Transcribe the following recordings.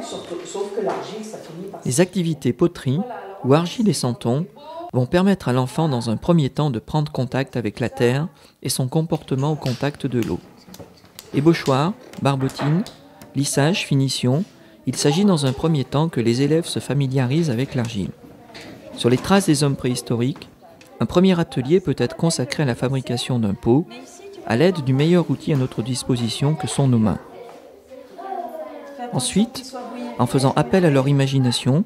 sauf que l'argile, ça finit par... Les activités poterie ou argile et santon vont permettre à l'enfant dans un premier temps de prendre contact avec la terre et son comportement au contact de l'eau. Ébauchoir, barbotine, lissage, finition, il s'agit dans un premier temps que les élèves se familiarisent avec l'argile. Sur les traces des hommes préhistoriques, un premier atelier peut être consacré à la fabrication d'un pot, à l'aide du meilleur outil à notre disposition que sont nos mains. Ensuite, en faisant appel à leur imagination,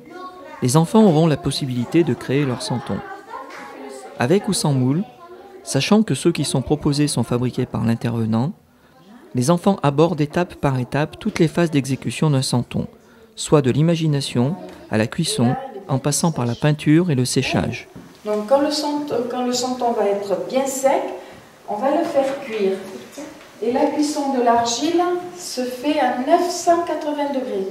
les enfants auront la possibilité de créer leur santon. Avec ou sans moule, sachant que ceux qui sont proposés sont fabriqués par l'intervenant, les enfants abordent étape par étape toutes les phases d'exécution d'un santon, soit de l'imagination à la cuisson, en passant par la peinture et le séchage. Donc quand le santon va être bien sec, on va le faire cuire. Et la cuisson de l'argile se fait à 980 degrés.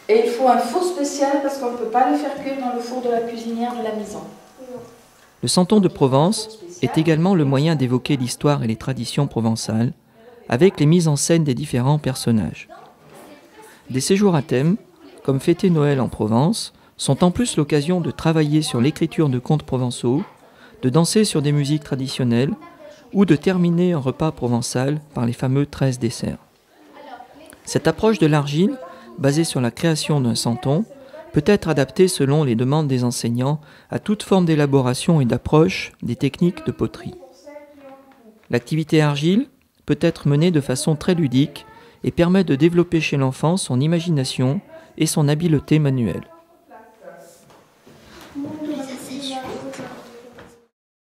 Et il faut un four spécial parce qu'on ne peut pas le faire cuire dans le four de la cuisinière de la maison. Le santon de Provence est également le moyen d'évoquer l'histoire et les traditions provençales, avec les mises en scène des différents personnages. Des séjours à thème, comme Fêter Noël en Provence, sont en plus l'occasion de travailler sur l'écriture de contes provençaux, de danser sur des musiques traditionnelles ou de terminer un repas provençal par les fameux 13 desserts. Cette approche de l'argile, basée sur la création d'un santon, peut être adaptée selon les demandes des enseignants à toute forme d'élaboration et d'approche des techniques de poterie. L'activité argile peut être menée de façon très ludique et permet de développer chez l'enfant son imagination et son habileté manuelle.